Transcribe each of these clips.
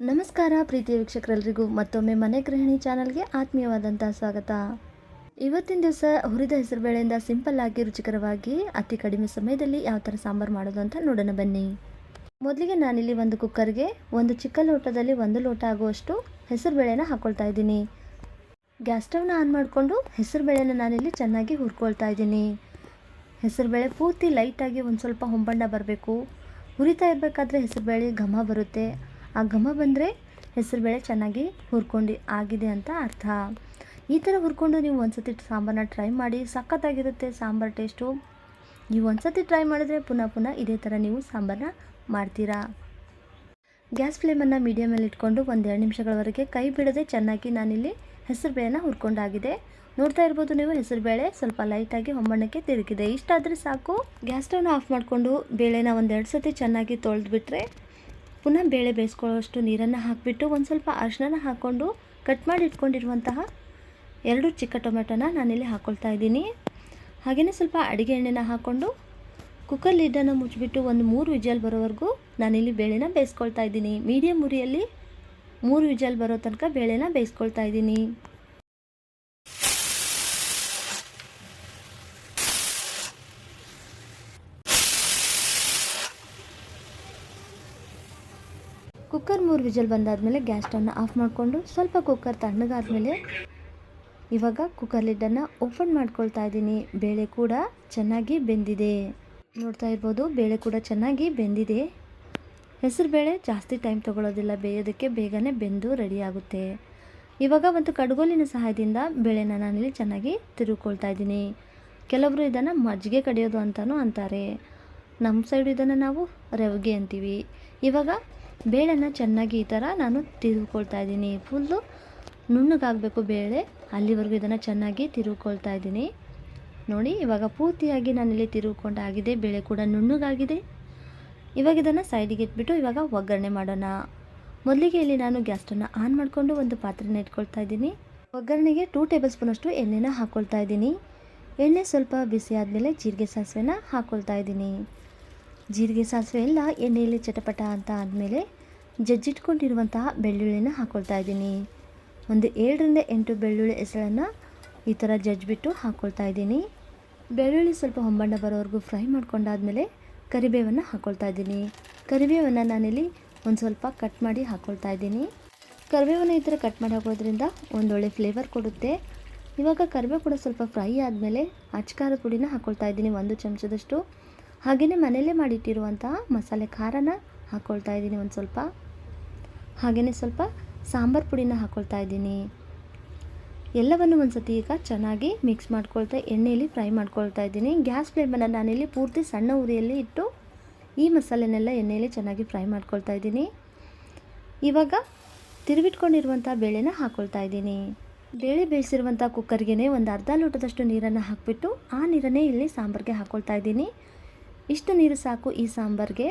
ನಮಸ್ಕಾರ ಪ್ರೀತಿಯ ವೀಕ್ಷಕರೆಲ್ಲರಿಗೂ ಮತ್ತೊಮ್ಮೆ ಮನೆ ಗೃಹಿಣಿ ಚಾನಲ್ಗೆ ಆತ್ಮೀಯವಾದಂಥ ಸ್ವಾಗತ. ಇವತ್ತಿನ ದಿವಸ ಹುರಿದ ಹೆಸರುಬೇಳೆಯಿಂದ ಸಿಂಪಲ್ ಆಗಿ ರುಚಿಕರವಾಗಿ ಅತಿ ಕಡಿಮೆ ಸಮಯದಲ್ಲಿ ಯಾವ ಥರ ಸಾಂಬಾರು ಮಾಡೋದು ಅಂತ ನೋಡೋಣ ಬನ್ನಿ. ಮೊದಲಿಗೆ ನಾನಿಲ್ಲಿ ಒಂದು ಕುಕ್ಕರ್ಗೆ ಒಂದು ಚಿಕ್ಕ ಲೋಟದಲ್ಲಿ 1 ಲೋಟ ಆಗುವಷ್ಟು ಹೆಸರುಬೇಳೆನ ಹಾಕ್ಕೊಳ್ತಾ ಇದ್ದೀನಿ. ಗ್ಯಾಸ್ ಸ್ಟವ್ನ ಆನ್ ಮಾಡಿಕೊಂಡು ಹೆಸರುಬೇಳೆನ ನಾನಿಲ್ಲಿ ಚೆನ್ನಾಗಿ ಹುರ್ಕೊಳ್ತಾ ಇದ್ದೀನಿ. ಹೆಸರುಬೇಳೆ ಪೂರ್ತಿ ಲೈಟಾಗಿ ಒಂದು ಸ್ವಲ್ಪ ಹೊಂಬಣ್ಣ ಬರಬೇಕು. ಹುರಿತಾ ಇರಬೇಕಾದ್ರೆ ಹೆಸರುಬೇಳೆ ಘಮ ಬರುತ್ತೆ. ಆ ಘಮ ಬಂದರೆ ಹೆಸರುಬೇಳೆ ಚೆನ್ನಾಗಿ ಹುರ್ಕೊಂಡು ಆಗಿದೆ ಅಂತ ಅರ್ಥ. ಈ ಥರ ಹುರ್ಕೊಂಡು ನೀವು ಒಂದ್ಸತಿ ಸಾಂಬಾರನ್ನ ಟ್ರೈ ಮಾಡಿ, ಸಖತ್ತಾಗಿರುತ್ತೆ ಸಾಂಬಾರು ಟೇಸ್ಟು. ನೀವು ಒಂದ್ಸತಿ ಟ್ರೈ ಮಾಡಿದ್ರೆ ಪುನಃ ಇದೇ ಥರ ನೀವು ಸಾಂಬಾರನ್ನ ಮಾಡ್ತೀರಾ. ಗ್ಯಾಸ್ ಫ್ಲೇಮನ್ನು ಮೀಡಿಯಮಲ್ಲಿ ಇಟ್ಕೊಂಡು 1-2 ನಿಮಿಷಗಳವರೆಗೆ ಕೈ ಬಿಡದೆ ಚೆನ್ನಾಗಿ ನಾನಿಲ್ಲಿ ಹೆಸರುಬೇಳೆನ ಹುರ್ಕೊಂಡಾಗಿದೆ. ನೋಡ್ತಾ ಇರ್ಬೋದು ನೀವು, ಹೆಸರುಬೇಳೆ ಸ್ವಲ್ಪ ಲೈಟಾಗಿ ಹೊಂಬಣ್ಣಕ್ಕೆ ತಿರುಗಿದೆ. ಇಷ್ಟಾದರೆ ಸಾಕು. ಗ್ಯಾಸ್ ಸ್ಟವ್ನ ಆಫ್ ಮಾಡಿಕೊಂಡು ಬೇಳೆನ 1-2 ಸತಿ ಚೆನ್ನಾಗಿ ತೊಳೆದ್ಬಿಟ್ರೆ ಪುನಃ ಬೇಳೆ ಬೇಯಿಸ್ಕೊಳ್ಳೋಷ್ಟು ನೀರನ್ನು ಹಾಕಿಬಿಟ್ಟು ಒಂದು ಸ್ವಲ್ಪ ಅರಿಶಿನ ಹಾಕ್ಕೊಂಡು ಕಟ್ ಮಾಡಿ ಇಟ್ಕೊಂಡಿರುವಂತಹ 2 ಚಿಕ್ಕ ಟೊಮೆಟೊನ ನಾನಿಲ್ಲಿ ಹಾಕ್ಕೊಳ್ತಾ ಇದ್ದೀನಿ. ಹಾಗೆಯೇ ಸ್ವಲ್ಪ ಅಡುಗೆ ಎಣ್ಣೆನ ಹಾಕ್ಕೊಂಡು ಕುಕ್ಕರ್ ಲಿಡ್ಡನ್ನು ಮುಚ್ಚಿಬಿಟ್ಟು ಒಂದು 3 ವಿಜಲ್ ಬರೋವರೆಗೂ ನಾನಿಲ್ಲಿ ಬೇಳೆನ ಬೇಯಿಸ್ಕೊಳ್ತಾ ಇದ್ದೀನಿ. ಮೀಡಿಯಮ್ ಉರಿಯಲ್ಲಿ 3 ವಿಜಲ್ ಬರೋ ತನಕ ಬೇಳೆನ ಬೇಯಿಸ್ಕೊಳ್ತಾ ಇದ್ದೀನಿ. ಕುಕ್ಕರ್ 3 ವಿಜಲ್ ಬಂದಾದಮೇಲೆ ಗ್ಯಾಸ್ ಸ್ಟವ್ನ ಆಫ್ ಮಾಡಿಕೊಂಡು ಸ್ವಲ್ಪ ಕುಕ್ಕರ್ ತಣ್ಣಗಾದ್ಮೇಲೆ ಇವಾಗ ಕುಕ್ಕರ್ ಲಿಡ್ಡನ್ನು ಓಪನ್ ಮಾಡ್ಕೊಳ್ತಾ ಇದ್ದೀನಿ. ಬೇಳೆ ಕೂಡ ಚೆನ್ನಾಗಿ ಬೆಂದಿದೆ. ನೋಡ್ತಾ ಇರ್ಬೋದು, ಬೇಳೆ ಕೂಡ ಚೆನ್ನಾಗಿ ಬೆಂದಿದೆ. ಹೆಸರುಬೇಳೆ ಜಾಸ್ತಿ ಟೈಮ್ ತೊಗೊಳ್ಳೋದಿಲ್ಲ ಬೇಯೋದಕ್ಕೆ, ಬೇಗನೆ ಬೆಂದು ರೆಡಿ ಆಗುತ್ತೆ. ಇವಾಗ ಒಂದು ಕಡ್ಗೋಲಿನ ಸಹಾಯದಿಂದ ಬೇಳೆನ ನಾನಿಲ್ಲಿ ಚೆನ್ನಾಗಿ ತಿರುಗಿಕೊಳ್ತಾ ಇದ್ದೀನಿ. ಕೆಲವರು ಇದನ್ನು ಮಜ್ಜಿಗೆ ಕಡಿಯೋದು ಅಂತಲೂ ಅಂತಾರೆ. ನಮ್ಮ ಸೈಡು ಇದನ್ನು ನಾವು ರವಿಗೆ ಅಂತೀವಿ. ಇವಾಗ ಬೇಳೆನ ಚೆನ್ನಾಗಿ ಈ ಥರ ನಾನು ತಿರುಗಿಕೊಳ್ತಾ ಇದ್ದೀನಿ. ಫುಲ್ಲು ನುಣ್ಣಗಾಗಬೇಕು ಬೇಳೆ, ಅಲ್ಲಿವರೆಗೂ ಇದನ್ನು ಚೆನ್ನಾಗಿ ತಿರುಗಿಕೊಳ್ತಾ ಇದ್ದೀನಿ. ನೋಡಿ, ಇವಾಗ ಪೂರ್ತಿಯಾಗಿ ನಾನಿಲ್ಲಿ ತಿರುಗಿಕೊಂಡಾಗಿದೆ. ಬೇಳೆ ಕೂಡ ನುಣ್ಣಗಾಗಿದೆ. ಇವಾಗ ಇದನ್ನು ಸೈಡಿಗೆ ಇಟ್ಬಿಟ್ಟು ಇವಾಗ ಒಗ್ಗರಣೆ ಮಾಡೋಣ. ಮೊದಲಿಗೆ ಇಲ್ಲಿ ನಾನು ಗ್ಯಾಸ್ ಸ್ಟವ್ನ ಆನ್ ಮಾಡಿಕೊಂಡು ಒಂದು ಪಾತ್ರೆನ ಇಟ್ಕೊಳ್ತಾ ಇದ್ದೀನಿ. ಒಗ್ಗರಣೆಗೆ 2 ಟೇಬಲ್ ಸ್ಪೂನಷ್ಟು ಎಣ್ಣೆನ ಹಾಕ್ಕೊಳ್ತಾ ಇದ್ದೀನಿ. ಎಣ್ಣೆ ಸ್ವಲ್ಪ ಬಿಸಿ ಆದಮೇಲೆ ಜೀರಿಗೆ ಸಾಸಿವೆನ ಹಾಕ್ಕೊಳ್ತಾ ಇದ್ದೀನಿ. ಜೀರಿಗೆ ಸಾಸಿವೆ ಎಲ್ಲ ಎಣ್ಣೆಯಲ್ಲಿ ಚಟಪಟ ಅಂತ ಆದಮೇಲೆ ಜಜ್ಜಿಟ್ಕೊಂಡಿರುವಂತಹ ಬೆಳ್ಳುಳ್ಳಿನ ಹಾಕ್ಕೊಳ್ತಾ ಇದ್ದೀನಿ. ಒಂದು 7-8 ಬೆಳ್ಳುಳ್ಳಿ ಹೆಸಳನ್ನು ಈ ಥರ ಜಜ್ಜಿಬಿಟ್ಟು ಹಾಕ್ಕೊಳ್ತಾ ಇದ್ದೀನಿ. ಬೆಳ್ಳುಳ್ಳಿ ಸ್ವಲ್ಪ ಹೊಂಬಣ್ಣ ಬರೋವರೆಗೂ ಫ್ರೈ ಮಾಡ್ಕೊಂಡಾದ್ಮೇಲೆ ಕರಿಬೇವನ್ನು ಹಾಕ್ಕೊಳ್ತಾ ಇದ್ದೀನಿ. ಕರಿಬೇವನ್ನು ನಾನಿಲ್ಲಿ ಒಂದು ಸ್ವಲ್ಪ ಕಟ್ ಮಾಡಿ ಹಾಕ್ಕೊಳ್ತಾ ಇದ್ದೀನಿ. ಕರಿಬೇವನ್ನು ಈ ಥರ ಕಟ್ ಮಾಡಿ ಹಾಕೋದ್ರಿಂದ ಒಂದೊಳ್ಳೆ ಫ್ಲೇವರ್ ಕೊಡುತ್ತೆ. ಇವಾಗ ಕರಿಬೇವು ಕೂಡ ಸ್ವಲ್ಪ ಫ್ರೈ ಆದಮೇಲೆ ಅಚ್ಕಾರದ ಪುಡಿನ ಹಾಕ್ಕೊಳ್ತಾ ಇದ್ದೀನಿ 1 ಚಮಚದಷ್ಟು. ಹಾಗೆಯೇ ಮನೆಯಲ್ಲೇ ಮಾಡಿಟ್ಟಿರುವಂತಹ ಮಸಾಲೆ ಖಾರನ ಹಾಕ್ಕೊಳ್ತಾ ಇದ್ದೀನಿ ಒಂದು ಸ್ವಲ್ಪ. ಹಾಗೆಯೇ ಸ್ವಲ್ಪ ಸಾಂಬಾರು ಪುಡಿನ ಹಾಕ್ಕೊಳ್ತಾ ಇದ್ದೀನಿ. ಎಲ್ಲವನ್ನು ಒಂದು ಸತಿ ಈಗ ಚೆನ್ನಾಗಿ ಮಿಕ್ಸ್ ಮಾಡ್ಕೊಳ್ತಾ ಎಣ್ಣೆಯಲ್ಲಿ ಫ್ರೈ ಮಾಡ್ಕೊಳ್ತಾ ಇದ್ದೀನಿ. ಗ್ಯಾಸ್ ಫ್ಲೇಮನ್ನು ನಾನಿಲ್ಲಿ ಪೂರ್ತಿ ಸಣ್ಣ ಉರಿಯಲ್ಲಿ ಇಟ್ಟು ಈ ಮಸಾಲೆನೆಲ್ಲ ಎಣ್ಣೆಯಲ್ಲಿ ಚೆನ್ನಾಗಿ ಫ್ರೈ ಮಾಡ್ಕೊಳ್ತಾ ಇದ್ದೀನಿ. ಇವಾಗ ತಿರುವಿಟ್ಕೊಂಡಿರುವಂಥ ಬೇಳೆನ ಹಾಕ್ಕೊಳ್ತಾ ಇದ್ದೀನಿ. ಬೇಳೆ ಬೇಯಿಸಿರುವಂಥ ಕುಕ್ಕರ್ಗೆ ಒಂದು ಅರ್ಧ ಲೋಟದಷ್ಟು ನೀರನ್ನು ಹಾಕಿಬಿಟ್ಟು ಆ ನೀರನ್ನೇ ಇಲ್ಲಿ ಸಾಂಬಾರಿಗೆ ಹಾಕ್ಕೊಳ್ತಾ ಇದ್ದೀನಿ. ಇಷ್ಟು ನೀರು ಸಾಕು ಈ ಸಾಂಬಾರಿಗೆ.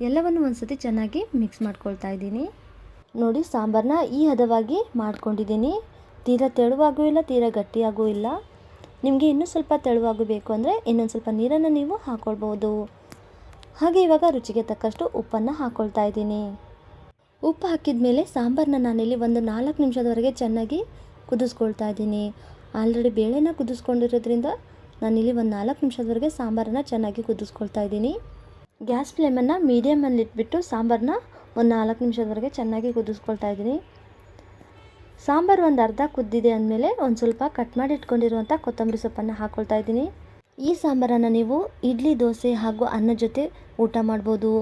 ಎಲ್ಲವನ್ನು ಒಂದು ಸತಿ ಚೆನ್ನಾಗಿ ಮಿಕ್ಸ್ ಮಾಡ್ಕೊಳ್ತಾ ಇದ್ದೀನಿ. ನೋಡಿ, ಸಾಂಬಾರನ್ನ ಈ ಹದವಾಗಿ ಮಾಡ್ಕೊಂಡಿದ್ದೀನಿ. ತೀರಾ ತೆಳುವಾಗೂ ಇಲ್ಲ, ತೀರಾ ಗಟ್ಟಿಯಾಗೂ ಇಲ್ಲ. ನಿಮಗೆ ಇನ್ನೂ ಸ್ವಲ್ಪ ತೆಳುವಾಗೂ ಬೇಕು ಅಂದರೆ ಇನ್ನೊಂದು ಸ್ವಲ್ಪ ನೀರನ್ನು ನೀವು ಹಾಕ್ಕೊಳ್ಬೋದು. ಹಾಗೆ ಇವಾಗ ರುಚಿಗೆ ತಕ್ಕಷ್ಟು ಉಪ್ಪನ್ನು ಹಾಕ್ಕೊಳ್ತಾ ಇದ್ದೀನಿ. ಉಪ್ಪು ಹಾಕಿದ ಮೇಲೆ ಸಾಂಬಾರನ್ನ ನಾನಿಲ್ಲಿ ಒಂದು 4 ನಿಮಿಷದವರೆಗೆ ಚೆನ್ನಾಗಿ ಕುದಿಸ್ಕೊಳ್ತಾ ಇದ್ದೀನಿ. ಆಲ್ರೆಡಿ ಬೇಳೆನ ಕುದಿಸ್ಕೊಂಡಿರೋದ್ರಿಂದ ನಾನಿಲ್ಲಿ ಒಂದು 4 ನಿಮಿಷದವರೆಗೆ ಸಾಂಬಾರನ್ನು ಚೆನ್ನಾಗಿ ಕುದಿಸ್ಕೊಳ್ತಾ ಇದ್ದೀನಿ. ಗ್ಯಾಸ್ ಫ್ಲೇಮನ್ನು ಮೀಡಿಯಮಲ್ಲಿ ಇಟ್ಬಿಟ್ಟು ಸಾಂಬಾರನ್ನ ಒಂದು 4 ನಿಮಿಷದವರೆಗೆ ಚೆನ್ನಾಗಿ ಕುದಿಸ್ಕೊಳ್ತಾ ಇದ್ದೀನಿ. ಸಾಂಬಾರು ಒಂದು ಅರ್ಧ ಕುದ್ದಿದೆ ಅಂದಮೇಲೆ ಒಂದು ಸ್ವಲ್ಪ ಕಟ್ ಮಾಡಿ ಇಟ್ಕೊಂಡಿರುವಂಥ ಕೊತ್ತಂಬರಿ ಸೊಪ್ಪನ್ನು ಹಾಕ್ಕೊಳ್ತಾ ಇದ್ದೀನಿ. ಈ ಸಾಂಬಾರನ್ನು ನೀವು ಇಡ್ಲಿ, ದೋಸೆ ಹಾಗೂ ಅನ್ನದ ಜೊತೆ ಊಟ ಮಾಡ್ಬೋದು.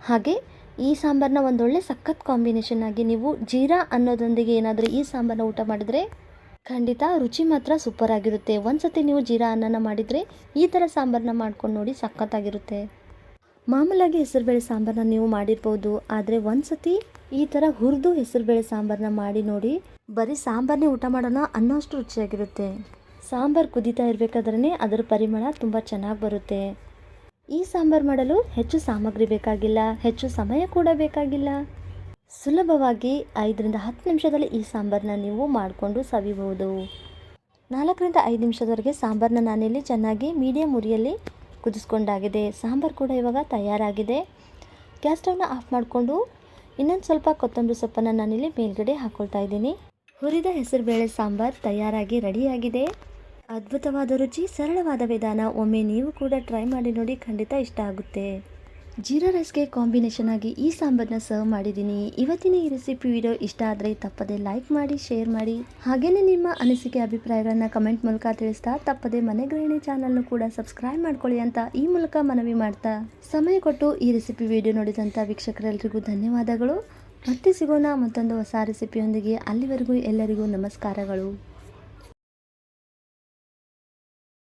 ಹಾಗೆ ಈ ಸಾಂಬಾರನ್ನ ಒಂದೊಳ್ಳೆ ಸಖತ್ ಕಾಂಬಿನೇಷನ್ ಆಗಿ ನೀವು ಜೀರಾ ಅನ್ನೋದೊಂದಿಗೆ ಏನಾದರೂ ಈ ಸಾಂಬಾರನ್ನ ಊಟ ಮಾಡಿದರೆ ಖಂಡಿತ ರುಚಿ ಮಾತ್ರ ಸೂಪರ್ ಆಗಿರುತ್ತೆ. ಒಂದು ಸತಿ ನೀವು ಜೀರಾ ಅನ್ನನ ಮಾಡಿದರೆ ಈ ಥರ ಸಾಂಬಾರನ್ನ ಮಾಡ್ಕೊಂಡು ನೋಡಿ, ಸಖತ್ತಾಗಿರುತ್ತೆ. ಮಾಮೂಲಾಗಿ ಹೆಸರುಬೇಳೆ ಸಾಂಬಾರನ್ನ ನೀವು ಮಾಡಿರ್ಬೋದು, ಆದರೆ ಒಂದು ಸತಿ ಈ ಥರ ಹುರಿದು ಹೆಸರುಬೇಳೆ ಸಾಂಬಾರನ್ನ ಮಾಡಿ ನೋಡಿ. ಬರೀ ಸಾಂಬಾರನ್ನೇ ಊಟ ಮಾಡೋಣ ಅನ್ನೋಷ್ಟು ರುಚಿಯಾಗಿರುತ್ತೆ. ಸಾಂಬಾರು ಕುದೀತಾ ಇರಬೇಕಾದ್ರೇ ಅದರ ಪರಿಮಳ ತುಂಬ ಚೆನ್ನಾಗಿ ಬರುತ್ತೆ. ಈ ಸಾಂಬಾರು ಮಾಡಲು ಹೆಚ್ಚು ಸಾಮಗ್ರಿ ಬೇಕಾಗಿಲ್ಲ, ಹೆಚ್ಚು ಸಮಯ ಕೂಡ ಬೇಕಾಗಿಲ್ಲ. ಸುಲಭವಾಗಿ 5-10 ನಿಮಿಷದಲ್ಲಿ ಈ ಸಾಂಬಾರನ್ನ ನೀವು ಮಾಡಿಕೊಂಡು ಸವಿಬಹುದು. 4-5 ನಿಮಿಷದವರೆಗೆ ಸಾಂಬಾರನ್ನ ನಾನಿಲ್ಲಿ ಚೆನ್ನಾಗಿ ಮೀಡಿಯಮ್ ಉರಿಯಲ್ಲಿ ಕುದಿಸ್ಕೊಂಡಾಗಿದೆ. ಸಾಂಬಾರು ಕೂಡ ಇವಾಗ ತಯಾರಾಗಿದೆ. ಗ್ಯಾಸ್ ಸ್ಟವ್ನ ಆಫ್ ಮಾಡಿಕೊಂಡು ಇನ್ನೊಂದು ಸ್ವಲ್ಪ ಕೊತ್ತಂಬರಿ ಸೊಪ್ಪನ್ನು ನಾನಿಲ್ಲಿ ಮೇಲ್ಗಡೆ ಹಾಕ್ಕೊಳ್ತಾ ಇದ್ದೀನಿ. ಹುರಿದ ಹೆಸರುಬೇಳೆ ಸಾಂಬಾರ್ ತಯಾರಾಗಿ ರೆಡಿಯಾಗಿದೆ. ಅದ್ಭುತವಾದ ರುಚಿ, ಸರಳವಾದ ವಿಧಾನ. ಒಮ್ಮೆ ನೀವು ಕೂಡ ಟ್ರೈ ಮಾಡಿ ನೋಡಿ, ಖಂಡಿತ ಇಷ್ಟ ಆಗುತ್ತೆ. ಜೀರಾ ರೈಸ್ಗೆ ಕಾಂಬಿನೇಷನ್ ಆಗಿ ಈ ಸಾಂಬಾರನ್ನ ಸರ್ವ್ ಮಾಡಿದ್ದೀನಿ. ಇವತ್ತಿನ ಈ ರೆಸಿಪಿ ವಿಡಿಯೋ ಇಷ್ಟ ಆದರೆ ತಪ್ಪದೆ ಲೈಕ್ ಮಾಡಿ, ಶೇರ್ ಮಾಡಿ. ಹಾಗೆಯೇ ನಿಮ್ಮ ಅನಿಸಿಕೆ ಅಭಿಪ್ರಾಯಗಳನ್ನು ಕಮೆಂಟ್ ಮೂಲಕ ತಿಳಿಸ್ತಾ ತಪ್ಪದೆ ಮನೆ ಗೃಹಿಣಿ ಚಾನಲ್ನು ಕೂಡ ಸಬ್ಸ್ಕ್ರೈಬ್ ಮಾಡ್ಕೊಳ್ಳಿ ಅಂತ ಈ ಮೂಲಕ ಮನವಿ ಮಾಡ್ತಾ, ಸಮಯ ಕೊಟ್ಟು ಈ ರೆಸಿಪಿ ವಿಡಿಯೋ ನೋಡಿದಂಥ ವೀಕ್ಷಕರೆಲ್ಲರಿಗೂ ಧನ್ಯವಾದಗಳು. ಮತ್ತೆ ಸಿಗೋಣ ಮತ್ತೊಂದು ಹೊಸ ರೆಸಿಪಿಯೊಂದಿಗೆ. ಅಲ್ಲಿವರೆಗೂ ಎಲ್ಲರಿಗೂ ನಮಸ್ಕಾರಗಳು.